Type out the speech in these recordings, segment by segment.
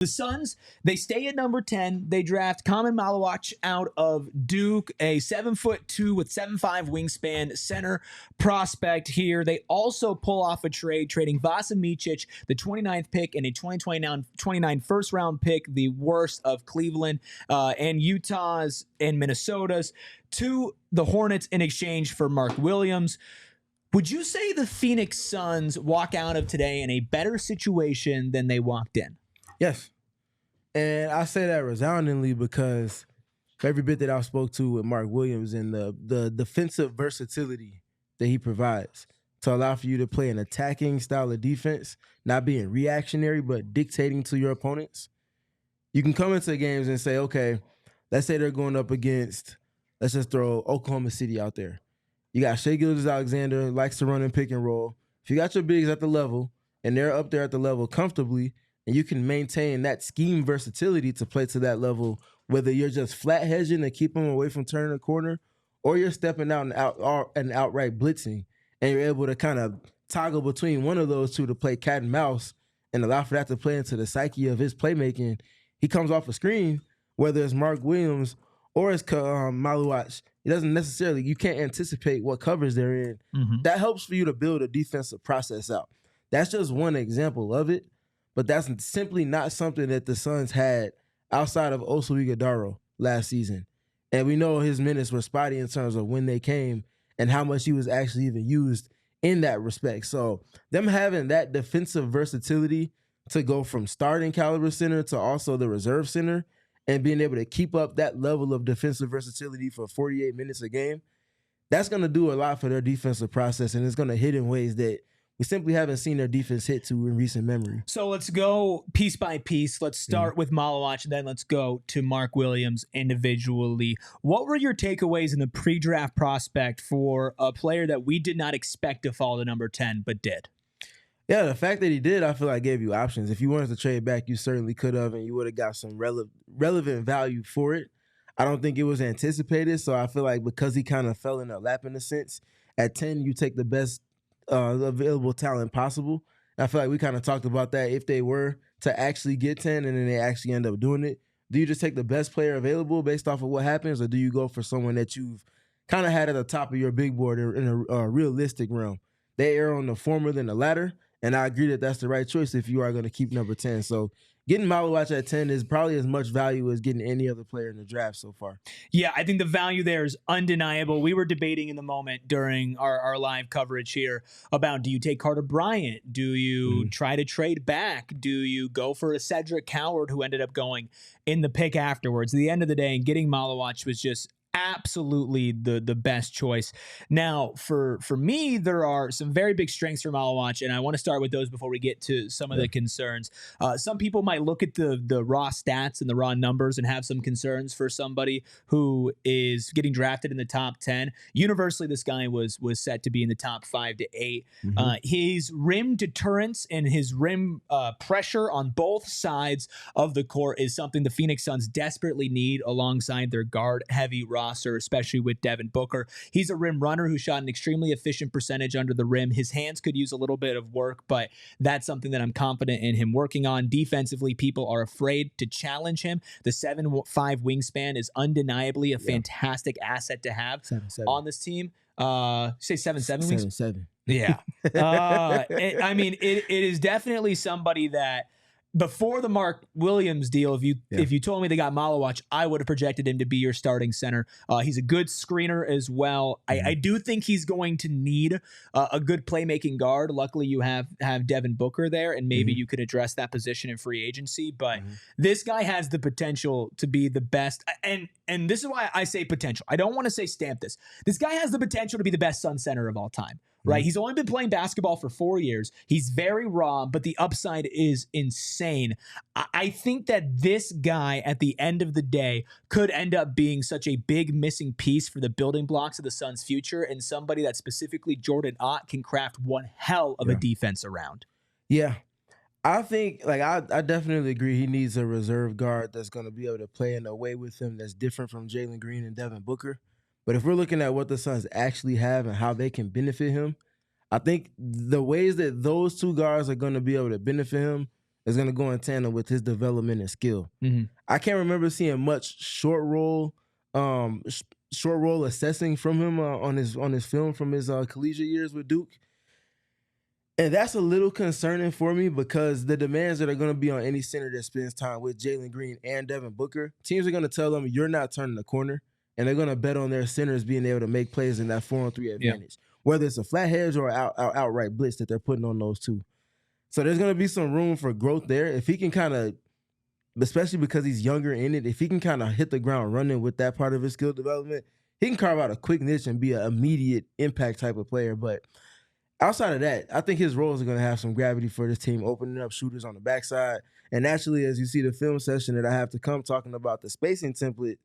The Suns, they stay at number 10. They draft Khaman Maluach out of Duke, a 7'2" with 7'5" wingspan center prospect here. They also pull off a trade, trading Vasa Micic, the 29th pick, and a 2029 first-round pick, the worst of Cleveland and Utah's and Minnesota's, to the Hornets in exchange for Mark Williams. Would you say the Phoenix Suns walk out of today in a better situation than they walked in? Yes. And I say that resoundingly because every bit that I spoke to with Mark Williams and the defensive versatility that he provides to allow for you to play an attacking style of defense, not being reactionary, but dictating to your opponents. You can come into games and say, okay, let's say they're going up against, let's just throw Oklahoma City out there. You got Shai Gilgeous-Alexander, likes to run and pick and roll. If you got your bigs at the level and they're up there at the level comfortably, and you can maintain that scheme versatility to play to that level, whether you're just flat hedging to keep them away from turning the corner, or you're stepping out and outright blitzing, and you're able to kind of toggle between one of those two to play cat and mouse and allow for that to play into the psyche of his playmaking. He comes off a screen, whether it's Mark Williams or it's Maluach. It doesn't necessarily, you can't anticipate what covers they're in. Mm-hmm. That helps for you to build a defensive process out. That's just one example of it. But that's simply not something that the Suns had outside of Oso Ighodaro last season. And we know his minutes were spotty in terms of when they came and how much he was actually even used in that respect. So them having that defensive versatility to go from starting caliber center to also the reserve center and being able to keep up that level of defensive versatility for 48 minutes a game, that's going to do a lot for their defensive process, and it's going to hit in ways that we simply haven't seen their defense hit to in recent memory. So let's go piece by piece. Let's start with Maluach, and then let's go to Mark Williams individually. What were your takeaways in the pre-draft prospect for a player that we did not expect to fall to number 10, but did? Yeah, the fact that he did, I feel like gave you options. If you wanted to trade back, you certainly could have, and you would have got some relevant value for it. I don't think it was anticipated, so I feel like because he kind of fell in their lap in a sense, at 10, you take the best available talent possible. And I feel like we kind of talked about that. If they were to actually get 10 and then they actually end up doing it, do you just take the best player available based off of what happens, or do you go for someone that you've kind of had at the top of your big board in a realistic realm? They err on the former than the latter, and I agree that that's the right choice if you are going to keep number 10. So getting Maluach at 10 is probably as much value as getting any other player in the draft so far. Yeah, I think the value there is undeniable. We were debating in the moment during our live coverage here about, do you take Carter Bryant? Do you try to trade back? Do you go for a Cedric Coward who ended up going in the pick afterwards? At the end of the day, getting Maluach was just absolutely the best choice. Now, for me, there are some very big strengths for Maluach, and I want to start with those before we get to some of the concerns. Some people might look at the raw stats and the raw numbers and have some concerns for somebody who is getting drafted in the top 10. Universally, this guy was set to be in the top 5 to 8. His rim deterrence and his rim pressure on both sides of the court is something the Phoenix Suns desperately need alongside their guard-heavy roster, especially with Devin Booker. He's a rim runner who shot an extremely efficient percentage under the rim. His hands could use a little bit of work, but that's something that I'm confident in him working on. Defensively, people are afraid to challenge him. The 7'5" wingspan is undeniably a fantastic asset to have 7'7" on this team. Say 7'7" wingspan? 7'7". Yeah. It is definitely somebody that, before the Mark Williams deal, if you told me they got Maluach, I would have projected him to be your starting center. He's a good screener as well. I do think he's going to need a good playmaking guard. Luckily, you have Devin Booker there, and maybe you could address that position in free agency. But this guy has the potential to be the best. And this is why I say potential. I don't want to say stamp this. This guy has the potential to be the best Sun center of all time. Right? He's only been playing basketball for 4 years. He's very raw, but the upside is insane. I think that this guy, at the end of the day, could end up being such a big missing piece for the building blocks of the Suns' future, and somebody that specifically Jordan Ott can craft one hell of a defense around. Yeah. I think, I definitely agree he needs a reserve guard that's going to be able to play in a way with him that's different from Jalen Green and Devin Booker. But if we're looking at what the Suns actually have and how they can benefit him, I think the ways that those two guards are going to be able to benefit him is going to go in tandem with his development and skill. Mm-hmm. I can't remember seeing much short roll assessing from him on his film from his collegiate years with Duke. And that's a little concerning for me because the demands that are going to be on any center that spends time with Jalen Green and Devin Booker, teams are going to tell them you're not turning the corner, and they're going to bet on their centers being able to make plays in that 4-on-3 advantage, whether it's a flat hedge or outright blitz that they're putting on those two. So there's going to be some room for growth there. If he can kind of, especially because he's younger in it, if he can kind of hit the ground running with that part of his skill development, he can carve out a quick niche and be an immediate impact type of player. But outside of that, I think his roles are going to have some gravity for this team, opening up shooters on the backside. And naturally, as you see the film session that I have to come talking about the spacing template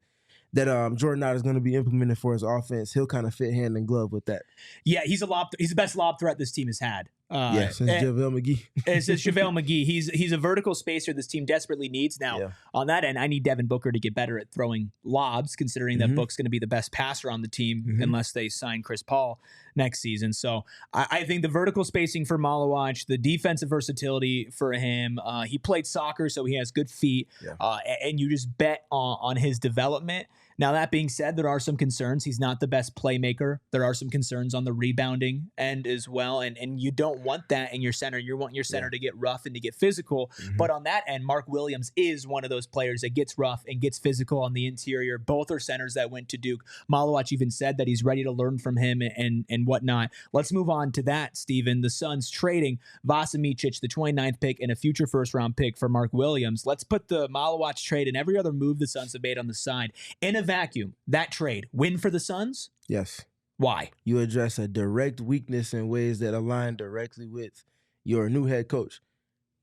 that Jordan Ott is going to be implementing for his offense, he'll kind of fit hand in glove with that. Yeah, he's the best lob threat this team has had. Since JaVale McGee. Since JaVale McGee. He's a vertical spacer this team desperately needs. Now, on that end, I need Devin Booker to get better at throwing lobs, considering that Book's going to be the best passer on the team unless they sign Chris Paul next season. So I think the vertical spacing for Maluach, the defensive versatility for him, he played soccer, so he has good feet, and you just bet on his development. Now, that being said, there are some concerns. He's not the best playmaker. There are some concerns on the rebounding end as well, and you don't want that in your center. You want your center to get rough and to get physical. But on that end, Mark Williams is one of those players that gets rough and gets physical on the interior. Both are centers that went to Duke. Maluach even said that he's ready to learn from him and whatnot. Let's move on to that, Steven. The Suns trading Vasa Micic, the 29th pick, and a future first-round pick for Mark Williams. Let's put the Maluach trade and every other move the Suns have made on the side in a vacuum. That trade, win for the Suns? Yes. Why? You address a direct weakness in ways that align directly with your new head coach.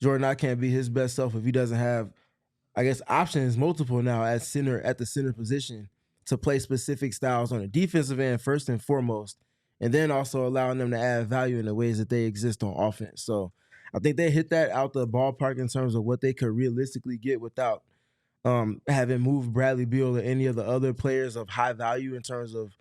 Jordan Ott can't be his best self if he doesn't have, I guess, options multiple now at the center position to play specific styles on the defensive end first and foremost, and then also allowing them to add value in the ways that they exist on offense. So I think they hit that out the ballpark in terms of what they could realistically get without having moved Bradley Beal or any of the other players of high value in terms of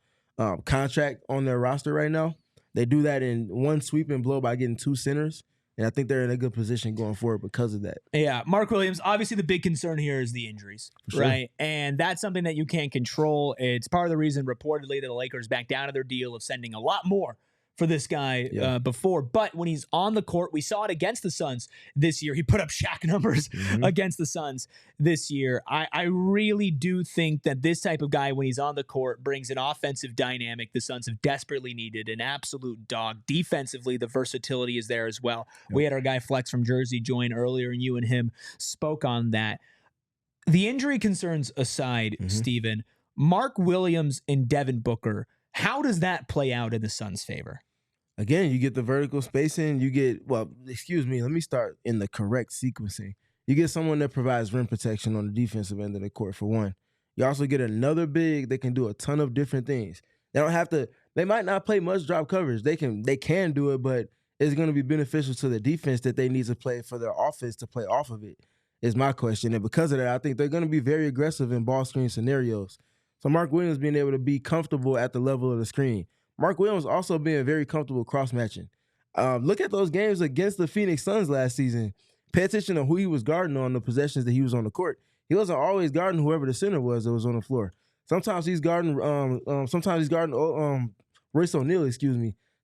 contract on their roster right now. They do that in one sweeping blow by getting two centers, and I think they're in a good position going forward because of that. Yeah, Mark Williams, obviously the big concern here is the injuries, right? And that's something that you can't control. It's part of the reason reportedly that the Lakers backed down of their deal of sending a lot more for this guy before. But when he's on the court, we saw it against the Suns this year. He put up Shaq numbers against the Suns this year. I really do think that this type of guy, when he's on the court, brings an offensive dynamic the Suns have desperately needed, an absolute dog. Defensively, the versatility is there as well. We had our guy Flex from Jersey join earlier, and you and him spoke on that. The injury concerns aside, Steven, Mark Williams and Devin Booker, how does that play out in the Suns' favor? Again, you get the vertical spacing. Let me start in the correct sequencing. You get someone that provides rim protection on the defensive end of the court, for one. You also get another big that can do a ton of different things. They might not play much drop coverage. They can do it, but it's going to be beneficial to the defense that they need to play for their offense to play off of it, is my question. And because of that, I think they're going to be very aggressive in ball screen scenarios. So Mark Williams being able to be comfortable at the level of the screen. Mark Williams also being very comfortable cross-matching. Look at those games against the PHNX Suns last season. Pay attention to who he was guarding on the possessions that he was on the court. He wasn't always guarding whoever the center was that was on the floor. Sometimes he's guarding Royce O'Neal,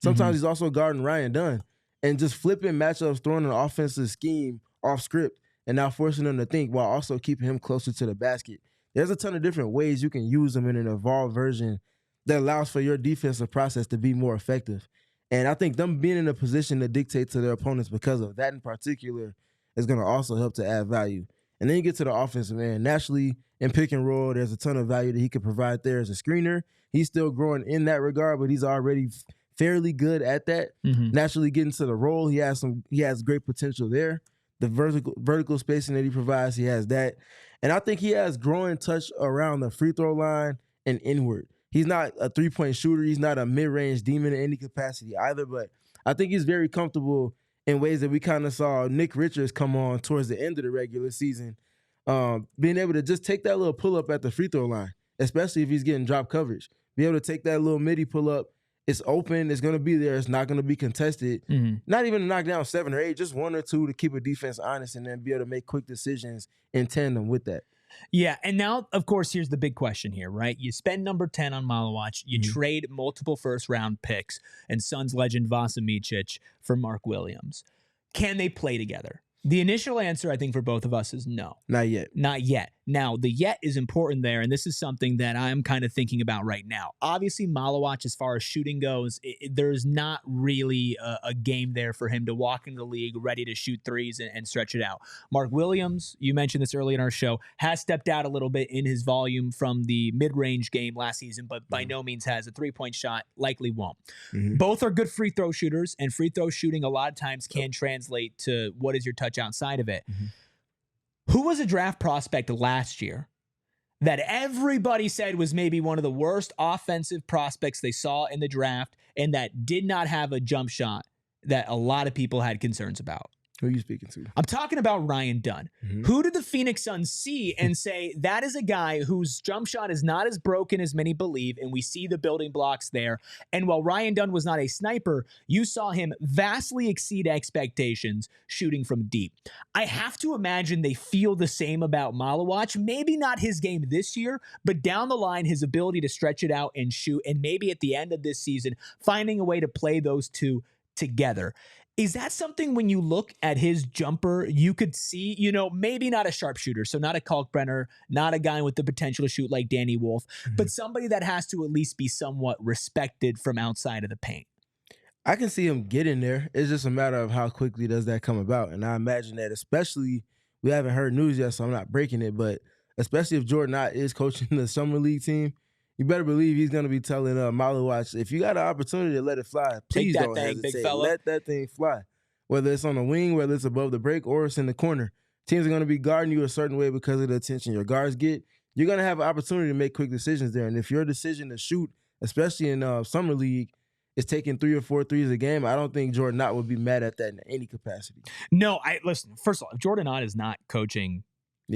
Sometimes he's also guarding Ryan Dunn and just flipping matchups, throwing an offensive scheme off script and now forcing them to think while also keeping him closer to the basket. There's a ton of different ways you can use them in an evolved version that allows for your defensive process to be more effective. And I think them being in a position to dictate to their opponents because of that in particular is going to also help to add value. And then you get to the offensive end. Naturally, in pick and roll, there's a ton of value that he could provide there as a screener. He's still growing in that regard, but he's already fairly good at that. Naturally getting to the roll, he has great potential there. The vertical spacing that he provides, he has that. And I think he has growing touch around the free throw line and inward. He's not a three-point shooter. He's not a mid-range demon in any capacity either, but I think he's very comfortable in ways that we kind of saw Nick Richards come on towards the end of the regular season, being able to just take that little pull-up at the free throw line, especially if he's getting drop coverage. Be able to take that little midi pull-up It's open. It's going to be there. It's not going to be contested. Not even to knock down 7 or 8, just 1 or 2 to keep a defense honest and then be able to make quick decisions in tandem with that. Yeah, and now, of course, here's the big question here, right? You spend number 10 on Maluach, you trade multiple first-round picks and Suns legend Vasa Micic for Mark Williams. Can they play together? The initial answer, I think, for both of us is no. Not yet. Not yet. Now, the yet is important there, and this is something that I'm kind of thinking about right now. Obviously, Maluach, as far as shooting goes, there's not really a game there for him to walk into the league ready to shoot threes and stretch it out. Mark Williams, you mentioned this early in our show, has stepped out a little bit in his volume from the mid-range game last season, but by no means has a three-point shot, likely won't. Both are good free throw shooters, and free throw shooting a lot of times can translate to what is your touch outside of it. Who was a draft prospect last year that everybody said was maybe one of the worst offensive prospects they saw in the draft and that did not have a jump shot that a lot of people had concerns about? Who are you speaking to? I'm talking about Ryan Dunn. Who did the Phoenix Suns see and say, that is a guy whose jump shot is not as broken as many believe, and we see the building blocks there. And while Ryan Dunn was not a sniper, you saw him vastly exceed expectations shooting from deep. I have to imagine they feel the same about Maluach. Maybe not his game this year, but down the line, his ability to stretch it out and shoot, and maybe at the end of this season, finding a way to play those two together. Is that something when you look at his jumper, you could see, maybe not a sharpshooter, so not a Kalkbrenner, not a guy with the potential to shoot like Danny Wolf, but somebody that has to at least be somewhat respected from outside of the paint? I can see him getting there. It's just a matter of how quickly does that come about. And I imagine that especially, we haven't heard news yet, so I'm not breaking it, but especially if Jordan Ott is coaching the Summer League team, you better believe he's going to be telling Maluach, if you got an opportunity to let it fly, please don't hesitate. Big fella. Let that thing fly. Whether it's on the wing, whether it's above the break, or it's in the corner. Teams are going to be guarding you a certain way because of the attention your guards get. You're going to have an opportunity to make quick decisions there. And if your decision to shoot, especially in Summer League, is taking 3 or 4 threes a game, I don't think Jordan Ott would be mad at that in any capacity. No, listen, first of all, if Jordan Ott is not coaching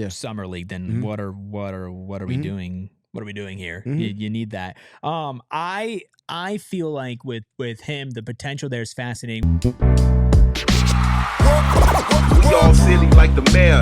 Summer League, then what are we doing? What are we doing here? You need that. I feel like with him, the potential there is fascinating. We all silly like the mayor.